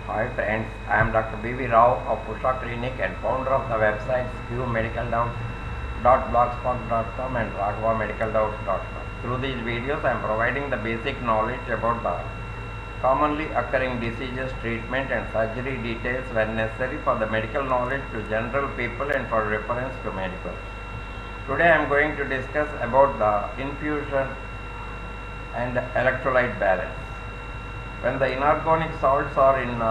Hi friends, I am Dr. B.V. Rao of Usha Clinic and founder of the websites qmedicaldoubts.blogspot.com and raghvamedicaldoubts.com. Through these videos, I am providing the basic knowledge about the commonly occurring diseases, treatment and surgery details when necessary for the medical knowledge to general people and for reference to medicals. Today I am going to discuss about the infusion and electrolyte balance. When the inorganic salts are in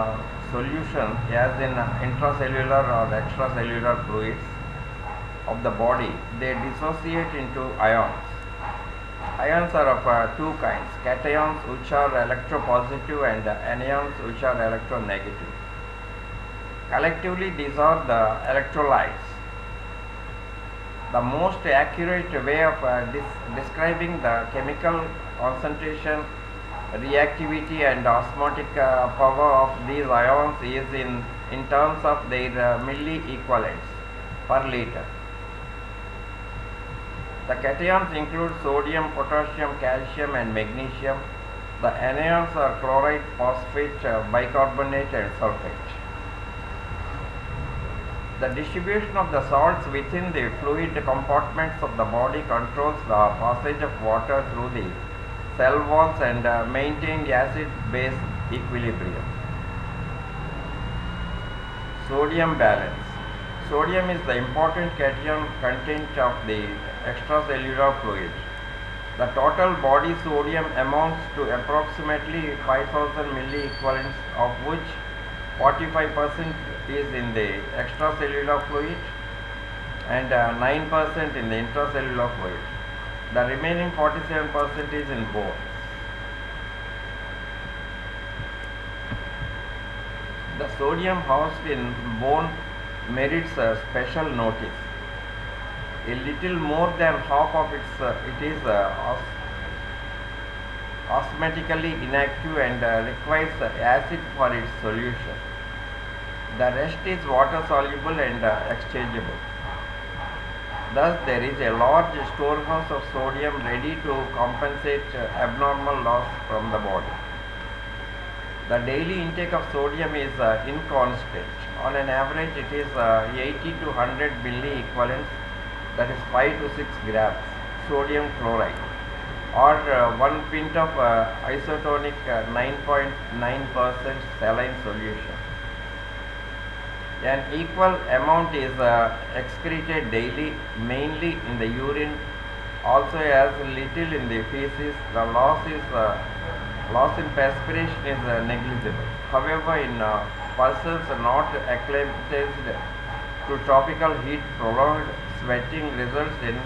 solution, as in intracellular or extracellular fluids of the body, they dissociate into ions. Ions are of two kinds, cations which are electropositive and anions which are electronegative. Collectively, these are the electrolytes. The most accurate way of describing the chemical concentration, reactivity and osmotic power of these ions is in terms of their milli equivalents per liter. The cations include sodium, potassium, calcium and magnesium. The anions are chloride, phosphate, bicarbonate and sulfate. The distribution of the salts within the fluid compartments of the body controls the passage of water through the cell walls and maintain acid-base equilibrium. Sodium balance. Sodium is the important cation content of the extracellular fluid. The total body sodium amounts to approximately 5000 milliequivalents, of which 45% is in the extracellular fluid and 9% in the intracellular fluid. The remaining 47% is in bones. The sodium housed in bone merits a special notice. A little more than half of it is osmotically inactive and requires acid for its solution. The rest is water soluble and exchangeable. Thus, there is a large storehouse of sodium ready to compensate abnormal loss from the body. The daily intake of sodium is inconstant. On an average, it is 80 to 100 milliequivalents, that is 5 to 6 grams sodium chloride, or 1 pint of isotonic 9.9% saline solution. An equal amount is excreted daily, mainly in the urine, also as little in the feces. The loss in perspiration is negligible. However, in persons not acclimatized to tropical heat, prolonged sweating results in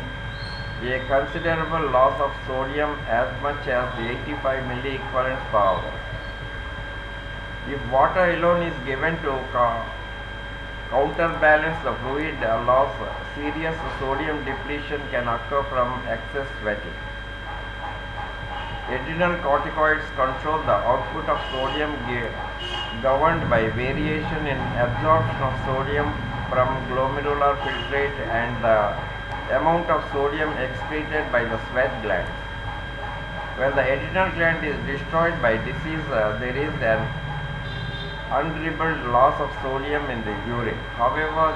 a considerable loss of sodium, as much as 85 milliequivalents per hour. If water alone is given to counterbalance the fluid loss, serious sodium depletion can occur from excess sweating. Adrenal corticoids control the output of sodium, governed by variation in absorption of sodium from glomerular filtrate and the amount of sodium excreted by the sweat glands. When the adrenal gland is destroyed by disease, there is an unribbled loss of sodium in the urine. However,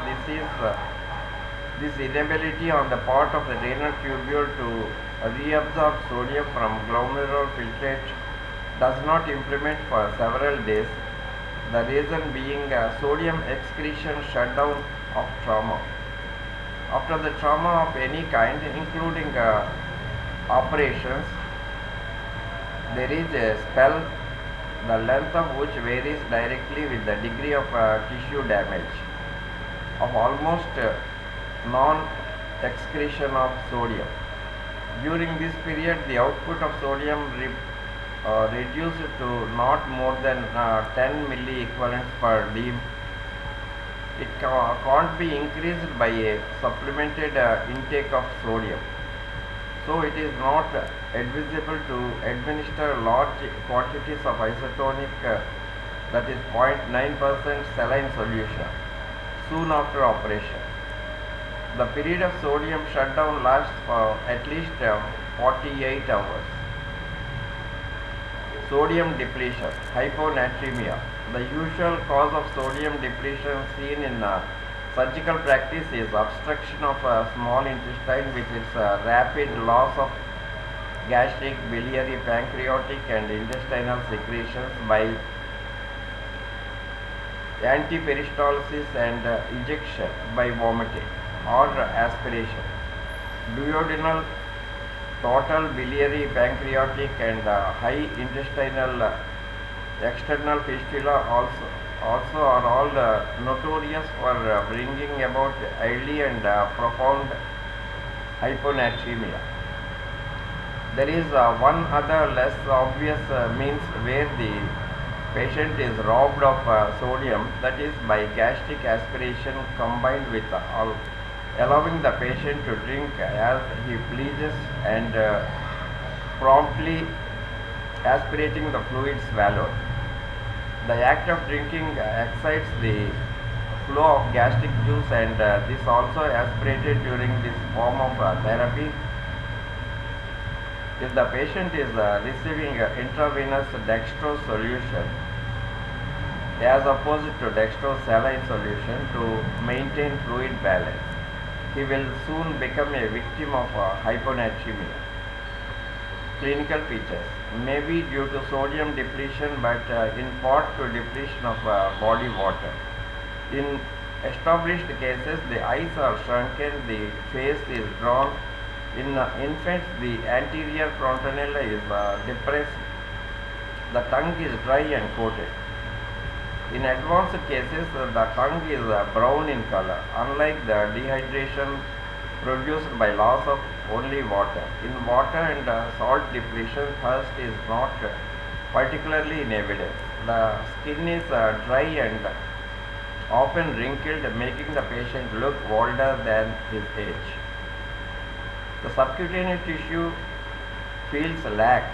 this inability on the part of the renal tubule to reabsorb sodium from glomerular filtrate does not implement for several days, the reason being sodium excretion shutdown of trauma. After the trauma of any kind, including operations, there is a spell, the length of which varies directly with the degree of tissue damage, of almost non-excretion of sodium. During this period, the output of sodium reduced to not more than 10 milliequivalents per diem. It can't be increased by a supplemented intake of sodium. So it is not advisable to administer large quantities of isotonic, that is 0.9% saline solution, soon after operation. The period of sodium shutdown lasts for at least 48 hours. Sodium depletion, hyponatremia. The usual cause of sodium depletion seen in surgical practice is obstruction of small intestine with its rapid loss of gastric, biliary, pancreatic and intestinal secretions by antiperistalsis and ejection by vomiting or aspiration. Duodenal, total biliary, pancreatic and high intestinal external fistula also are all notorious for bringing about early and profound hyponatremia. There is one other less obvious means where the patient is robbed of sodium, that is by gastric aspiration combined with allowing the patient to drink as he pleases and promptly aspirating the fluid swallowed. The act of drinking excites the flow of gastric juice and this also aspirated during this form of therapy. If the patient is receiving intravenous dextrose solution as opposed to dextrose saline solution to maintain fluid balance, he will soon become a victim of hyponatremia. Clinical features may be due to sodium depletion but in part to depletion of body water. In established cases, the eyes are shrunken, the face is drawn. In infants, the anterior frontanella is depressed, the tongue is dry and coated. In advanced cases, the tongue is brown in color, unlike the dehydration produced by loss of only water. In water and salt depletion, thirst is not particularly in evidence. The skin is dry and often wrinkled, making the patient look older than his age. The subcutaneous tissue feels lax.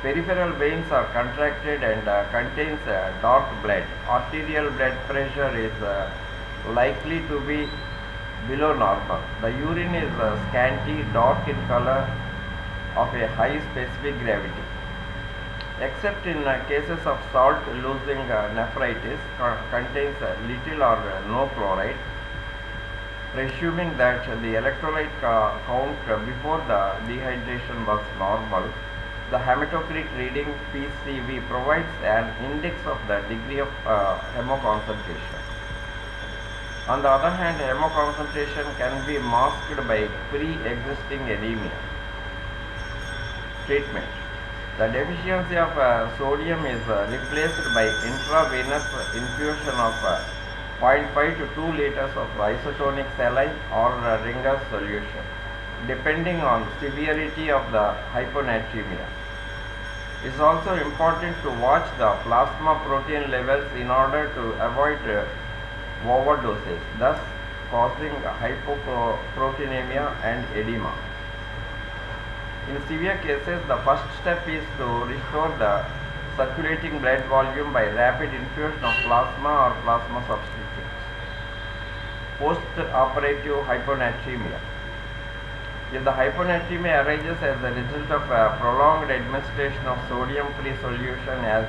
Peripheral veins are contracted and contains dark blood. Arterial blood pressure is likely to be below normal. The urine is scanty, dark in color, of a high specific gravity. Except in cases of salt losing nephritis, contains little or no chloride. Presuming that the electrolyte count before the dehydration was normal, the hematocrit reading PCV provides an index of the degree of hemoconcentration. On the other hand, hemoconcentration can be masked by pre-existing anemia. Treatment. The deficiency of sodium is replaced by intravenous infusion of 0.5 to 2 liters of isotonic saline or Ringer's solution, depending on severity of the hyponatremia. It is also important to watch the plasma protein levels in order to avoid overdoses, thus causing hypoproteinemia and edema. In severe cases, the first step is to restore the circulating blood volume by rapid infusion of plasma or plasma substitutes. Post-operative hyponatremia. If the hyponatremia arises as a result of prolonged administration of sodium-free solution as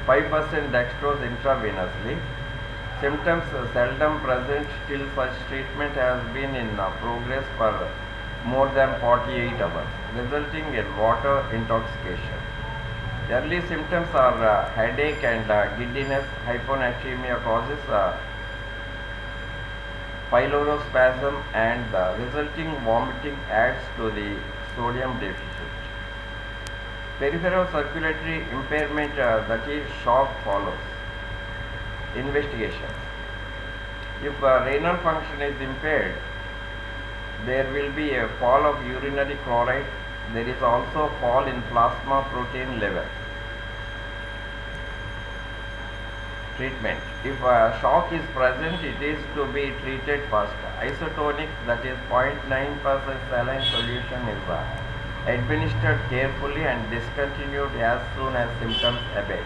5% dextrose intravenously, symptoms seldom present till such treatment has been in progress for more than 48 hours, resulting in water intoxication. Early symptoms are headache and giddiness. Hyponatremia causes pylorospasm and the resulting vomiting adds to the sodium deficit. Peripheral circulatory impairment, that is shock, follows. Investigations. If renal function is impaired, there will be a fall of urinary chloride. There is also fall in plasma protein level. Treatment. If shock is present, it is to be treated first. Isotonic, that is 0.9% saline solution, is administered carefully and discontinued as soon as symptoms abate.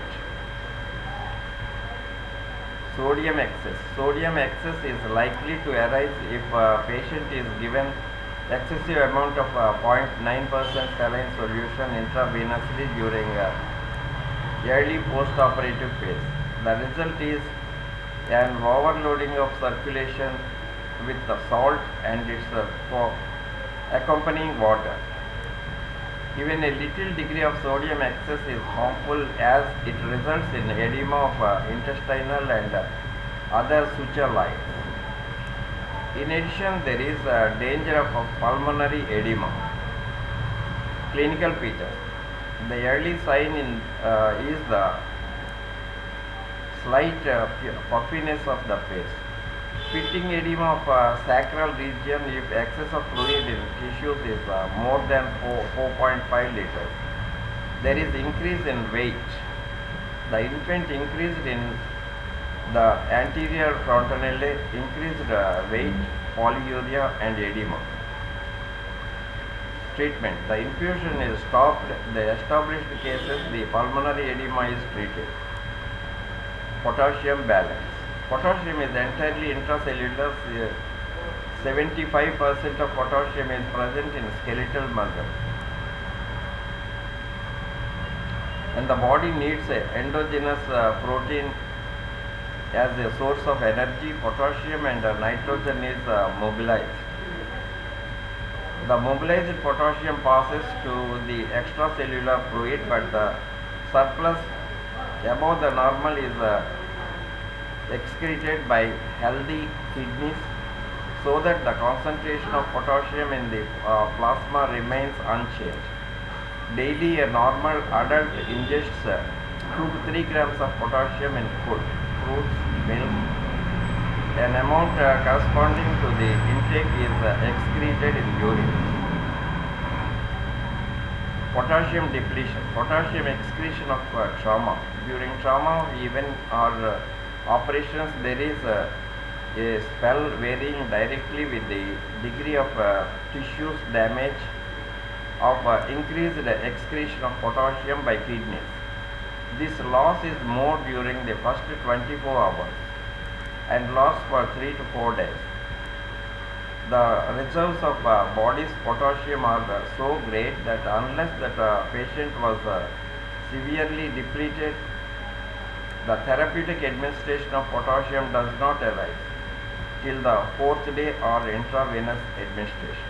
Sodium excess. Sodium excess is likely to arise if a patient is given excessive amount of 0.9% saline solution intravenously during early post-operative phase. The result is an overloading of circulation with the salt and its accompanying water. Even a little degree of sodium excess is harmful as it results in edema of intestinal and other suture lines. In addition, there is a danger of pulmonary edema. Clinical features. The early sign is the slight puffiness of the face. Pitting edema of sacral region if excess of fluid in tissues is more than 4.5 liters. There is increase in weight. The infant increased in the anterior frontanelle, increased weight, polyuria and edema. Treatment. The infusion is stopped. The established cases, the pulmonary edema is treated. Potassium balance. Potassium is entirely intracellular. 75% of potassium is present in skeletal muscle. And the body needs an endogenous protein as a source of energy. Potassium and nitrogen is mobilized. The mobilized potassium passes to the extracellular fluid, but the surplus above the normal is excreted by healthy kidneys, so that the concentration of potassium in the plasma remains unchanged. Daily, a normal adult ingests 2 to 3 grams of potassium in food, fruits, milk. An amount corresponding to the intake is excreted in urine. Potassium depletion. Potassium excretion of trauma. During trauma event or operations, there is a spell varying directly with the degree of tissues damage of increased excretion of potassium by kidneys. This loss is more during the first 24 hours and lasts for 3 to 4 days. The reserves of body's potassium are so great that unless that patient was severely depleted, the therapeutic administration of potassium does not arise till the 4th day or intravenous administration.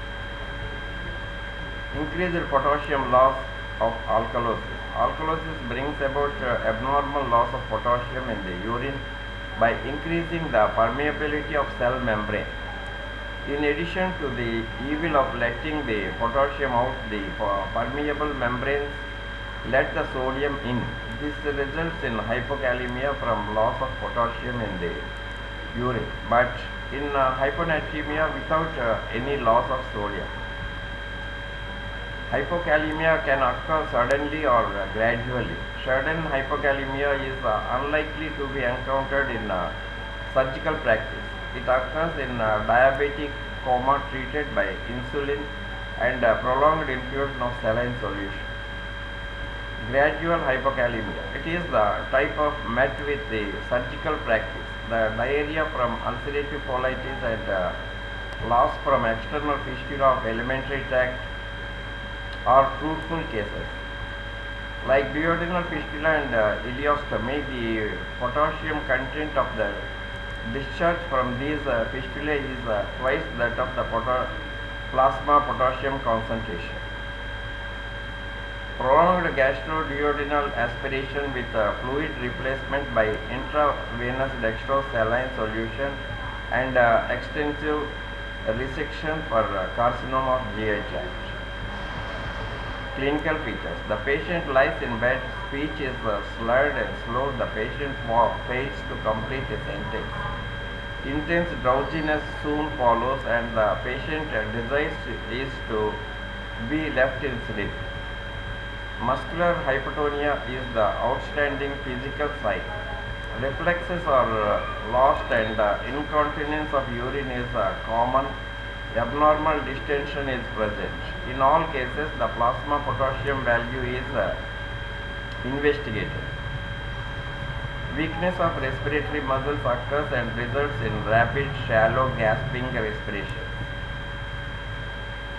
Increased potassium loss of alkalosis. Alkalosis brings about abnormal loss of potassium in the urine by increasing the permeability of cell membrane. In addition to the evil of letting the potassium out, the permeable membranes let the sodium in. This results in hypokalemia from loss of potassium in the urine, but in hyponatremia without any loss of sodium. Hypokalemia can occur suddenly or gradually. Sudden hypokalemia is unlikely to be encountered in surgical practice. It occurs in diabetic coma treated by insulin and prolonged infusion of saline solution. Gradual hypokalemia. It is the type of met with the surgical practice. The diarrhea from ulcerative colitis and loss from external fistula of alimentary tract are fruitful cases. Like duodenal fistula and ileostomy, the potassium content of the discharge from these fistulae is twice that of the plasma potassium concentration. Prolonged gastroduodenal aspiration with fluid replacement by intravenous dextrosaline solution and extensive resection for carcinoma of GI tract. Clinical features. The patient lies in bed, speech is slurred and slow, the patient fails to complete a sentence. Intense drowsiness soon follows and the patient desires is to be left in sleep. Muscular hypotonia is the outstanding physical sign. Reflexes are lost and incontinence of urine is common. Abnormal distension is present. In all cases, the plasma potassium value is investigated. Weakness of respiratory muscles occurs and results in rapid, shallow, gasping respiration.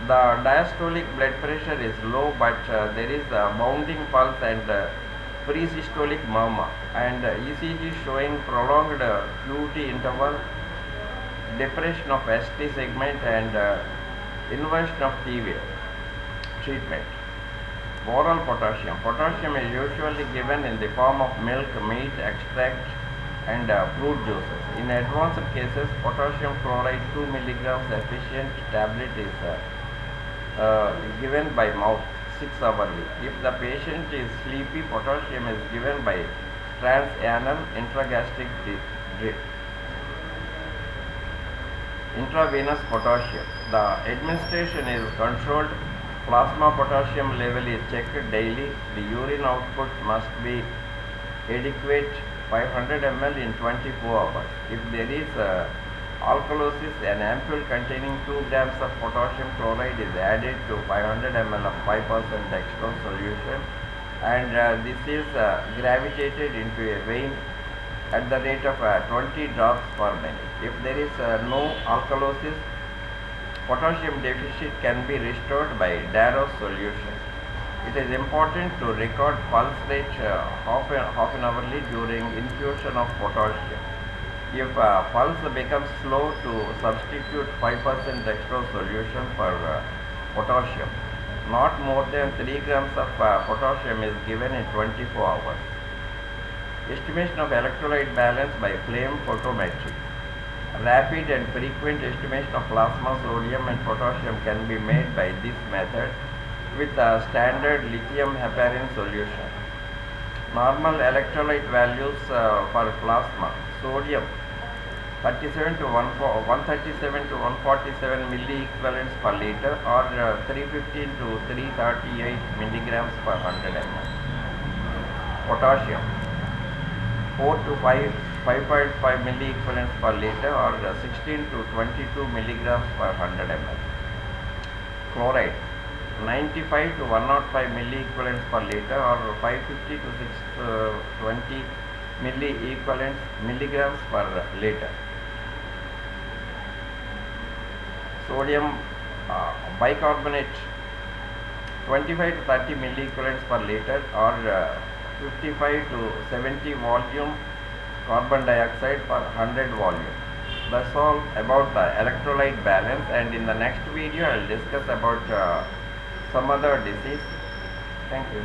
The diastolic blood pressure is low, but there is a bounding pulse and pre-systolic murmur, and ECG showing prolonged QT interval, depression of ST segment, and inversion of T wave. Treatment. Oral potassium. Potassium is usually given in the form of milk, meat, extract, and fruit juices. In advanced cases, potassium chloride 2 milligrams efficient tablet is given by mouth 6 hourly. If the patient is sleepy, potassium is given by transanal intragastric drip. Intravenous potassium. The administration is controlled. Plasma potassium level is checked daily. The urine output must be adequate, 500 ml in 24 hours. If there is alkalosis, an ampule containing 2 grams of potassium chloride is added to 500 ml of 5% dextrose solution, and this is gravitated into a vein at the rate of 20 drops per minute. If there is no alkalosis, potassium deficit can be restored by Darrow's solution. It is important to record pulse rate half an hourly during infusion of potassium. If pulse becomes slow, to substitute 5% dextrose solution for potassium. Not more than 3 grams of potassium is given in 24 hours. Estimation of electrolyte balance by flame photometry. Rapid and frequent estimation of plasma sodium and potassium can be made by this method with a standard lithium heparin solution. Normal electrolyte values for plasma: sodium 137 to 147 milliequivalents per liter, or 315 to 338 milligrams per 100 ml. Potassium 4 to 5.5 milliequivalents per liter, or 16 to 22 milligrams per 100 ml. Chloride 95 to 105 milliequivalents per liter, or 550 to 620 milligrams per liter. Sodium bicarbonate 25 to 30 milliequivalents per liter, or 55 to 70 volume carbon dioxide per 100 volume. That's all about the electrolyte balance, and in the next video I will discuss about some other disease. Thank you.